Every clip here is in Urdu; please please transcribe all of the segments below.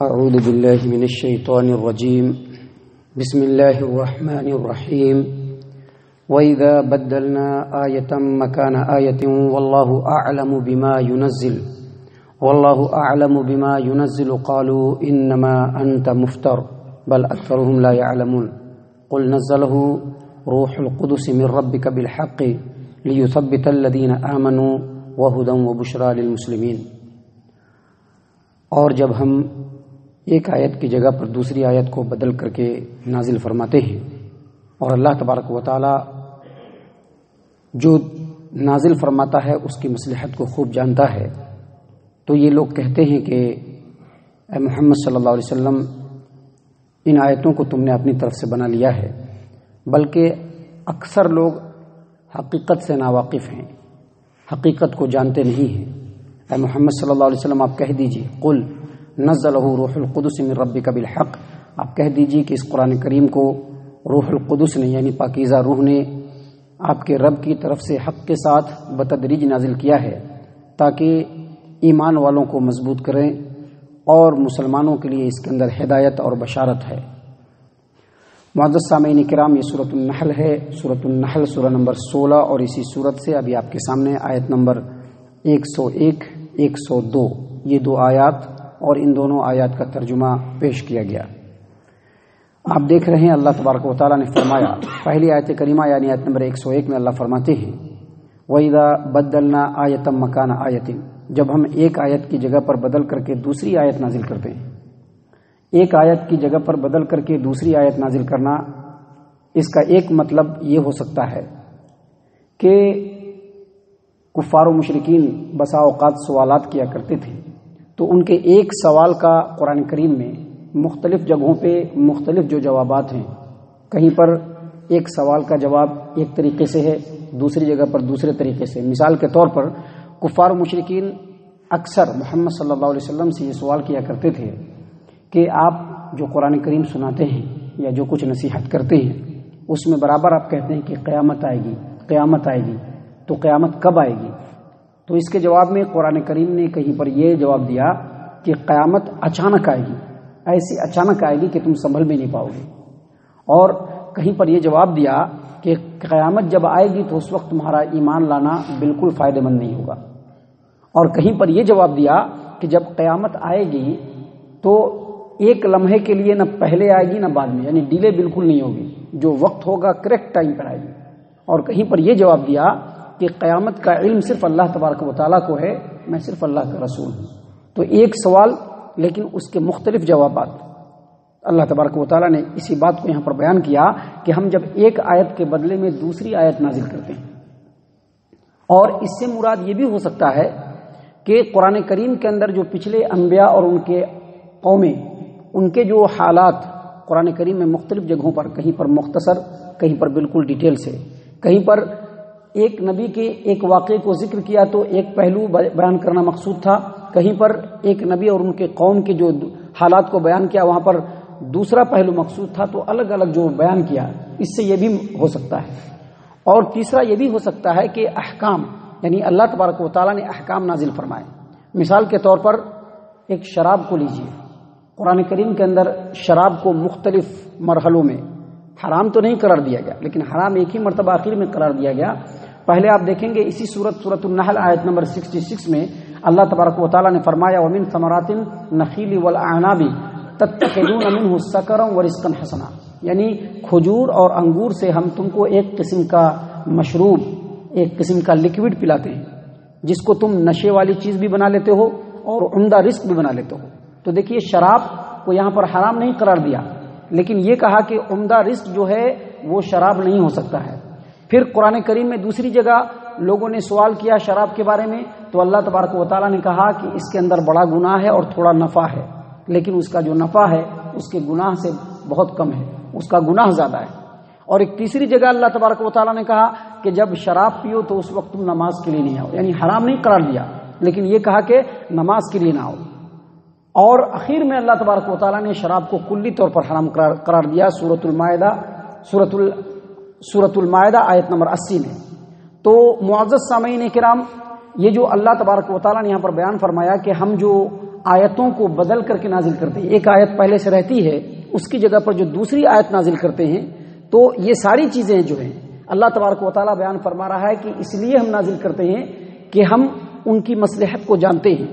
أعوذ بالله من الشيطان الرجيم بسم الله الرحمن الرحيم وإذا بدلنا آية مكان آية والله أعلم بما ينزل قالوا إنما أنت مفتر بل أكثرهم لا يعلمون قل نزله روح القدس من ربك بالحق ليثبت الذين آمنوا وهدى وبشرى للمسلمين۔ اور جب ہم ایک آیت کی جگہ پر دوسری آیت کو بدل کر کے نازل فرماتے ہیں اور اللہ تبارک و تعالی جو نازل فرماتا ہے اس کی مصلحت کو خوب جانتا ہے، تو یہ لوگ کہتے ہیں کہ اے محمد صلی اللہ علیہ وسلم، ان آیتوں کو تم نے اپنی طرف سے بنا لیا ہے، بلکہ اکثر لوگ حقیقت سے ناواقف ہیں، حقیقت کو جانتے نہیں ہیں۔ اے محمد صلی اللہ علیہ وسلم، آپ کہہ دیجئے قل نزلہ روح القدس من ربک بالحق، آپ کہہ دیجئے کہ اس قرآن کریم کو روح القدس نے یعنی پاکیزہ روح نے آپ کے رب کی طرف سے حق کے ساتھ بتدریج نازل کیا ہے تاکہ ایمان والوں کو مضبوط کریں، اور مسلمانوں کے لیے اس کے اندر ہدایت اور بشارت ہے۔ معزز سامعین کرام، یہ سورۃ النحل ہے، سورۃ النحل سورہ نمبر 16، اور اسی سورت سے ابھی آپ کے سامنے آیت نمبر 101 102 یہ دو آیات اور ان دونوں آیات کا ترجمہ پیش کیا گیا۔ آپ دیکھ رہے ہیں اللہ تبارک و تعالیٰ نے فرمایا، پہلی آیت کریمہ یعنی آیت نمبر 101 میں اللہ فرماتے ہیں وَإِذَا بَدَّلْنَا آیَةً مَكَانَ آیَةٍ، جب ہم ایک آیت کی جگہ پر بدل کر کے دوسری آیت نازل کرتے ہیں۔ ایک آیت کی جگہ پر بدل کر کے دوسری آیت نازل کرنا، اس کا ایک مطلب یہ ہو سکتا ہے کہ کفار و مشرکین بسا اوقات سوالات کیا کرتے تھے، تو ان کے ایک سوال کا قرآن کریم میں مختلف جگہوں پہ مختلف جو جوابات ہیں، کہیں پر ایک سوال کا جواب ایک طریقے سے ہے، دوسری جگہ پر دوسرے طریقے سے۔ مثال کے طور پر کفار و مشرکین اکثر محمد صلی اللہ علیہ وسلم سے یہ سوال کیا کرتے تھے کہ آپ جو قرآن کریم سناتے ہیں یا جو کچھ نصیحت کرتے ہیں اس میں برابر آپ کہتے ہیں کہ قیامت آئے گی، قیامت آئے گی، تو قیامت کب آئے گی؟ تو اس کے جواب میں قرآن کریم نے کہیں پر یہ جواب دیا کہ قیامت اچانک آئے گی، ایسی اچانک آئے گی کہ تم سنبھل بھی نہیں پاؤ گے، اور کہیں پر یہ جواب دیا کہ قیامت جب آئے گی تو اس وقت تمہارا ایمان لانا بالکل فائدہ مند نہیں ہوگا، اور کہیں پر یہ جواب دیا کہ جب قیامت آئے گی تو ایک لمحے کے لیے نہ پہلے آئے گی نہ بعد میں، یعنی ڈیلے بالکل نہیں ہوگی، جو وقت ہوگا کریکٹ ٹائم پر آئے گی، اور کہیں پر یہ جواب دیا کہ قیامت کا علم صرف اللہ تبارک و تعالیٰ کو ہے، میں صرف اللہ کا رسول ہوں۔ تو ایک سوال لیکن اس کے مختلف جوابات، اللہ تبارک و تعالیٰ نے اسی بات کو یہاں پر بیان کیا کہ ہم جب ایک آیت کے بدلے میں دوسری آیت نازل کرتے ہیں، اور اس سے مراد یہ بھی ہو سکتا ہے کہ قرآن کریم کے اندر جو پچھلے انبیاء اور ان کے قومیں، ان کے جو حالات قرآن کریم میں مختلف جگہوں پر، کہیں پر مختصر، کہیں پر بالکل ڈیٹیل سے، کہیں پر ایک نبی کے ایک واقعے کو ذکر کیا تو ایک پہلو بیان کرنا مقصود تھا، کہیں پر ایک نبی اور ان کے قوم کے جو حالات کو بیان کیا وہاں پر دوسرا پہلو مقصود تھا، تو الگ الگ جو بیان کیا، اس سے یہ بھی ہو سکتا ہے۔ اور تیسرا یہ بھی ہو سکتا ہے کہ احکام، یعنی اللہ تبارک و تعالیٰ نے احکام نازل فرمائے۔ مثال کے طور پر ایک شراب کو لیجیے، قرآن کریم کے اندر شراب کو مختلف مرحلوں میں حرام تو نہیں قرار دیا گیا، لیکن حرام ایک ہی مرتبہ آخر میں قرار دیا گیا۔ پہلے آپ دیکھیں گے اسی سورۃ النحل آیت نمبر 66 میں اللہ تبارک و تعالیٰ نے فرمایا وَمِن ثَمَرَاتِ النَّخِيلِ وَالْأَعْنَابِ تَتَّخِذُونَ مِنْهُ سَكَرًا وَرِزْقًا حَسَنًا، یعنی کھجور اور انگور سے ہم تم کو ایک قسم کا مشروب، ایک قسم کا لکوڈ پلاتے ہیں جس کو تم نشے والی چیز بھی بنا لیتے ہو اور عمدہ رزق بھی بنا لیتے ہو۔ تو دیکھیے شراب کو یہاں پر حرام نہیں قرار دیا، لیکن یہ کہا کہ عمدہ رزق جو ہے وہ شراب نہیں ہو سکتا ہے۔ پھر قرآن کریم میں دوسری جگہ لوگوں نے سوال کیا شراب کے بارے میں، تو اللہ تبارک و تعالیٰ نے کہا کہ اس کے اندر بڑا گناہ ہے اور تھوڑا نفع ہے، لیکن اس کا جو نفع ہے اس کے گناہ سے بہت کم ہے، اس کا گناہ زیادہ ہے۔ اور ایک تیسری جگہ اللہ تبارک و تعالیٰ نے کہا کہ جب شراب پیو تو اس وقت تم نماز کے لیے نہیں آؤ، یعنی حرام نہیں قرار دیا، لیکن یہ کہا کہ نماز کے لیے نہ آؤ۔ اور اخیر میں اللہ تبارک و تعالیٰ نے شراب کو کلی طور پر حرام قرار دیا سورۃ المائدہ آیت نمبر 80 میں۔ تو معزز سامعین کرام، یہ جو اللہ تبارک و تعالیٰ نے یہاں پر بیان فرمایا کہ ہم جو آیتوں کو بدل کر کے نازل کرتے ہیں. ایک آیت پہلے سے رہتی ہے، اس کی جگہ پر جو دوسری آیت نازل کرتے ہیں، تو یہ ساری چیزیں جو ہیں اللہ تبارک و تعالیٰ بیان فرما رہا ہے کہ اس لیے ہم نازل کرتے ہیں کہ ہم ان کی مصلحت کو جانتے ہیں.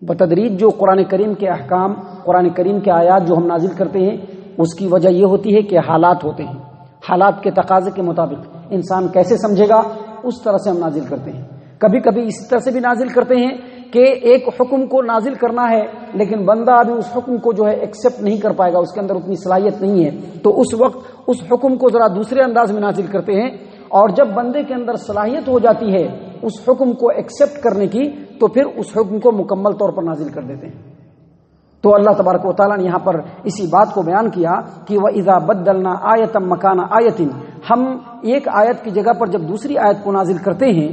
بتدریج جو قرآن کریم کے احکام، قرآن کریم کے آیات جو ہم نازل کرتے ہیں، اس کی وجہ یہ ہوتی ہے کہ حالات ہوتے ہیں، حالات کے تقاضے کے مطابق انسان کیسے سمجھے گا اس طرح سے ہم نازل کرتے ہیں. کبھی کبھی اس طرح سے بھی نازل کرتے ہیں کہ ایک حکم کو نازل کرنا ہے لیکن بندہ ابھی اس حکم کو جو ہے ایکسپٹ نہیں کر پائے گا، اس کے اندر اتنی صلاحیت نہیں ہے، تو اس وقت اس حکم کو ذرا دوسرے انداز میں نازل کرتے ہیں. اور جب بندے کے اندر صلاحیت ہو جاتی ہے اس حکم کو ایکسپٹ کرنے کی، تو پھر اس حکم کو مکمل طور پر نازل کر دیتے ہیں. تو اللہ تبارک و تعالیٰ نے یہاں پر اسی بات کو بیان کیا کہ وَإِذَا بَدَّلْنَا آیَةً مَكَانَ آیَةٍ، ہم ایک آیت کی جگہ پر جب دوسری آیت کو نازل کرتے ہیں،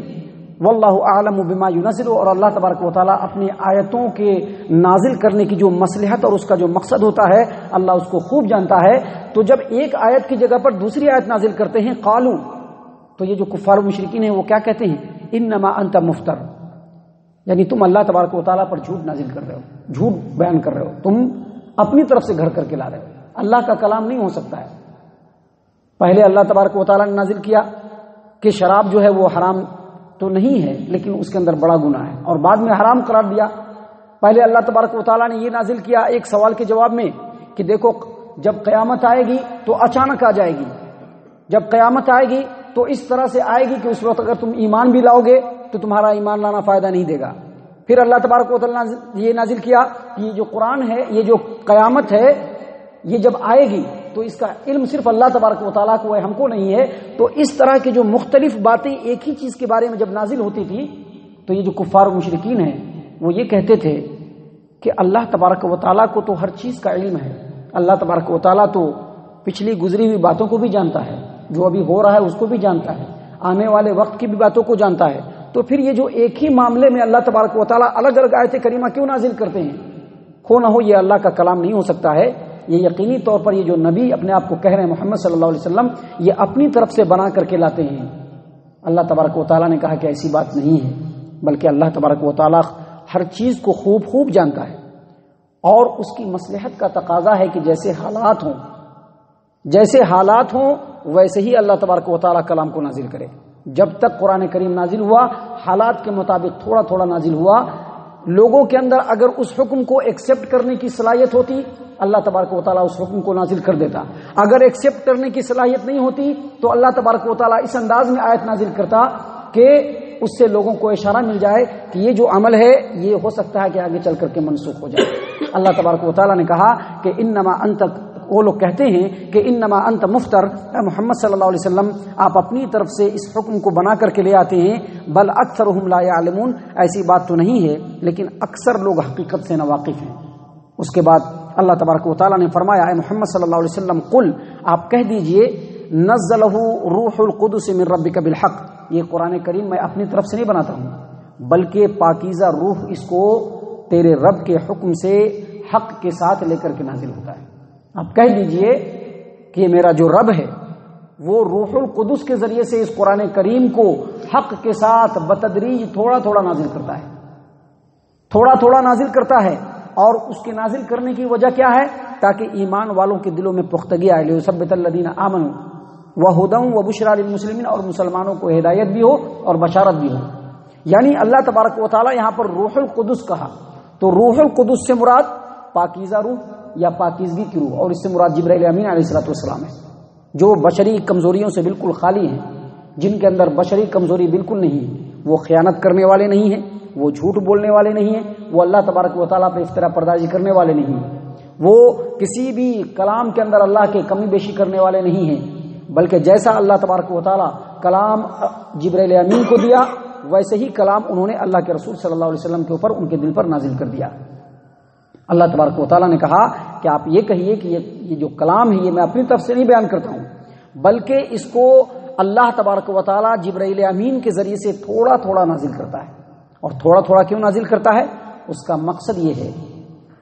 واللہ اعلم بما ينزل، اور اللہ تبارک و تعالیٰ اپنی آیتوں کے نازل کرنے کی جو مصلحت اور اس کا جو مقصد ہوتا ہے اللہ اس کو خوب جانتا ہے. تو جب ایک آیت کی جگہ پر دوسری آیت نازل کرتے ہیں، قالوا، تو یہ جو کفار و مشرکین ہیں وہ کیا کہتے ہیں؟ انما انت مفتر، یعنی تم اللہ تبارک و تعالیٰ پر جھوٹ نازل کر رہے ہو، جھوٹ بیان کر رہے ہو، تم اپنی طرف سے گھڑ کر کے لا رہے ہو. اللہ کا کلام نہیں ہو سکتا ہے. پہلے اللہ تبارک و تعالیٰ نے نازل کیا کہ شراب جو ہے وہ حرام تو نہیں ہے لیکن اس کے اندر بڑا گناہ ہے، اور بعد میں حرام قرار دیا. پہلے اللہ تبارک و تعالیٰ نے یہ نازل کیا ایک سوال کے جواب میں کہ دیکھو جب قیامت آئے گی تو اچانک آ جائے گی، جب قیامت آئے گی تو اس طرح سے آئے گی کہ اس وقت اگر تم ایمان بھی لاؤ گے تو تمہارا ایمان لانا فائدہ نہیں دے گا. پھر اللہ تبارک و تعالیٰ نے یہ نازل کیا کہ یہ جو قرآن ہے، یہ جو قیامت ہے، یہ جب آئے گی تو اس کا علم صرف اللہ تبارک و تعالیٰ کو ہے، ہم کو نہیں ہے. تو اس طرح کی جو مختلف باتیں ایک ہی چیز کے بارے میں جب نازل ہوتی تھی تو یہ جو کفار و مشرکین ہیں وہ یہ کہتے تھے کہ اللہ تبارک و تعالیٰ کو تو ہر چیز کا علم ہے، اللہ تبارک و تعالیٰ تو پچھلی گزری ہوئی باتوں کو بھی جانتا ہے، جو ابھی ہو رہا ہے اس کو بھی جانتا ہے، آنے والے وقت کی بھی باتوں کو جانتا ہے. تو پھر یہ جو ایک ہی معاملے میں اللہ تبارک و تعالیٰ الگ الگ آیت کریمہ کیوں نازل کرتے ہیں؟ ہو نہ ہو یہ اللہ کا کلام نہیں ہو سکتا ہے. یہ یقینی طور پر یہ جو نبی اپنے آپ کو کہہ رہے ہیں محمد صلی اللہ علیہ وسلم، یہ اپنی طرف سے بنا کر کے لاتے ہیں. اللہ تبارک و تعالیٰ نے کہا کہ ایسی بات نہیں ہے، بلکہ اللہ تبارک و تعالیٰ ہر چیز کو خوب خوب جانتا ہے، اور اس کی مصلحت کا تقاضا ہے کہ جیسے حالات ہوں ویسے ہی اللہ تبارک و تعالیٰ کلام کو نازل کرے. جب تک قرآن کریم نازل ہوا حالات کے مطابق تھوڑا تھوڑا نازل ہوا. لوگوں کے اندر اگر اس حکم کو ایکسپٹ کرنے کی صلاحیت ہوتی اللہ تبارک و تعالیٰ اس حکم کو نازل کر دیتا. اگر ایکسپٹ کرنے کی صلاحیت نہیں ہوتی تو اللہ تبارک و تعالیٰ اس انداز میں آیت نازل کرتا کہ اس سے لوگوں کو اشارہ مل جائے کہ یہ جو عمل ہے یہ ہو سکتا ہے کہ آگے چل کر کے منسوخ ہو جائے. اللہ تبارک و تعالیٰ نے کہا کہ انما انت، وہ لوگ کہتے ہیں کہ انما انت مفتر، اے محمد صلی اللہ علیہ وسلم آپ اپنی طرف سے اس حکم کو بنا کر کے لے آتے ہیں. بل اکثرهم لا يعلمون، ایسی بات تو نہیں ہے لیکن اکثر لوگ حقیقت سے ناواقف ہیں. اس کے بعد اللہ تبارک و تعالیٰ نے فرمایا اے محمد صلی اللہ علیہ وسلم قل، آپ کہہ دیجئے نزلہ روح القدس من ربک بالحق، یہ قرآن کریم میں اپنی طرف سے نہیں بناتا ہوں بلکہ پاکیزہ روح اس کو تیرے رب کے حکم سے حق کے ساتھ لے کر کے نازل ہوتا ہے. آپ کہہ دیجئے کہ میرا جو رب ہے وہ روح القدس کے ذریعے سے اس قرآن کریم کو حق کے ساتھ بتدریج تھوڑا تھوڑا نازل کرتا ہے، تھوڑا تھوڑا نازل کرتا ہے. اور اس کے نازل کرنے کی وجہ کیا ہے؟ تاکہ ایمان والوں کے دلوں میں پختگی آئے. لِيُثَبِّتَ الَّذِينَ آمَنُوا وَهُدًى وَبُشْرَى لِلْمُسْلِمِينَ، اور مسلمانوں کو ہدایت بھی ہو اور بشارت بھی ہو. یعنی اللہ تبارک و تعالیٰ یہاں پر روح القدس کہا تو روح القدس سے مراد پاکیزہ روح یا پاکیزگی کی روح، اور اس سے مراد جبرائیل امین علیہ الصلوۃ والسلام ہے، جو بشری کمزوریوں سے بالکل خالی ہیں، جن کے اندر بشری کمزوری بالکل نہیں ہے. وہ خیانت کرنے والے نہیں ہیں، وہ جھوٹ بولنے والے نہیں ہیں، وہ اللہ تبارک و تعالیٰ پہ افتراء پردازی کرنے والے نہیں ہیں، وہ کسی بھی کلام کے اندر اللہ کے کمی بیشی کرنے والے نہیں ہیں، بلکہ جیسا اللہ تبارک و تعالیٰ کلام جبرائیل امین کو دیا ویسے ہی کلام انہوں نے اللہ کے رسول صلی اللہ علیہ وسلم کے اوپر ان کے دل پر نازل کر دیا. اللہ تبارک و تعالیٰ نے کہا کہ آپ یہ کہیے کہ یہ جو کلام ہے یہ میں اپنی طرف سے نہیں بیان کرتا ہوں بلکہ اس کو اللہ تبارک و تعالیٰ جبرائیل امین کے ذریعے سے تھوڑا تھوڑا نازل کرتا ہے. اور تھوڑا تھوڑا کیوں نازل کرتا ہے؟ اس کا مقصد یہ ہے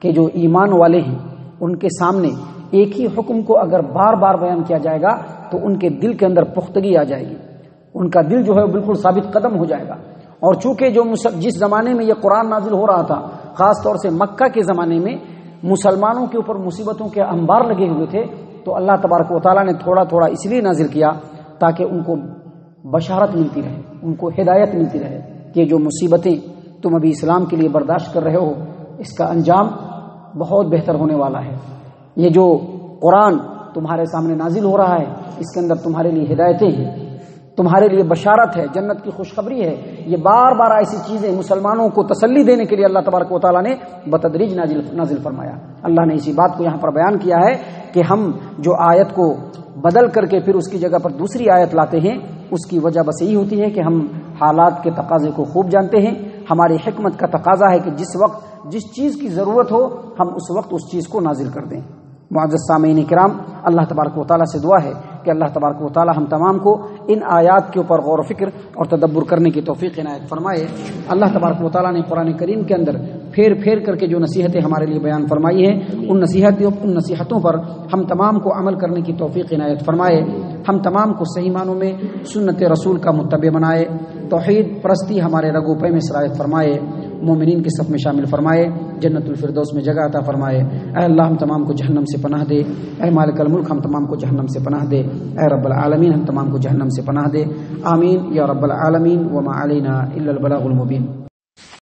کہ جو ایمان والے ہیں ان کے سامنے ایک ہی حکم کو اگر بار بار بیان کیا جائے گا تو ان کے دل کے اندر پختگی آ جائے گی، ان کا دل جو ہے بالکل ثابت قدم ہو جائے گا. اور چونکہ جس زمانے میں یہ قرآن نازل ہو رہا تھا خاص طور سے مکہ کے زمانے میں مسلمانوں کے اوپر مصیبتوں کے انبار لگے ہوئے تھے، تو اللہ تبارک و تعالیٰ نے تھوڑا تھوڑا اس لیے نازل کیا تاکہ ان کو بشارت ملتی رہے، ان کو ہدایت ملتی رہے کہ جو مصیبتیں تم ابھی اسلام کے لیے برداشت کر رہے ہو اس کا انجام بہت بہتر ہونے والا ہے۔ یہ جو قرآن تمہارے سامنے نازل ہو رہا ہے اس کے اندر تمہارے لیے ہدایتیں ہیں، تمہارے لیے بشارت ہے، جنت کی خوشخبری ہے۔ یہ بار بار ایسی چیزیں مسلمانوں کو تسلی دینے کے لیے اللہ تبارک و تعالیٰ نے بتدریج نازل فرمایا۔ اللہ نے اسی بات کو یہاں پر بیان کیا ہے کہ ہم جو آیت کو بدل کر کے پھر اس کی جگہ پر دوسری آیت لاتے ہیں، اس کی وجہ بس یہی ہوتی ہے کہ ہم حالات کے تقاضے کو خوب جانتے ہیں۔ ہماری حکمت کا تقاضا ہے کہ جس وقت جس چیز کی ضرورت ہو ہم اس وقت اس چیز کو نازل کر دیں۔ معزز سامعین کرام، اللہ تبارک و تعالیٰ سے دعا ہے کہ اللہ تبارک و تعالیٰ ہم تمام کو ان آیات کے اوپر غور و فکر اور تدبر کرنے کی توفیق عنایت فرمائے۔ اللہ تبارک و تعالیٰ نے قرآن کریم کے اندر پھیر پھیر کر کے جو نصیحتیں ہمارے لیے بیان فرمائی ہیں ان نصیحتوں پر ہم تمام کو عمل کرنے کی توفیق عنایت فرمائے۔ ہم تمام کو صحیح معنوں میں سنت رسول کا متبع بنائے، توحید پرستی ہمارے رگو پے میں سرایت فرمائے، مومنین کے صف میں شامل فرمائے، جنت الفردوس میں جگہ عطا فرمائے۔ اے اللہ ہم تمام کو جہنم سے پناہ دے، اے مالک الملک ہم تمام کو جہنم سے پناہ دے، اے رب العالمین ہم تمام کو جہنم سے پناہ دے۔ آمین یا رب العالمین، وما علینا الا البلاغ المبین۔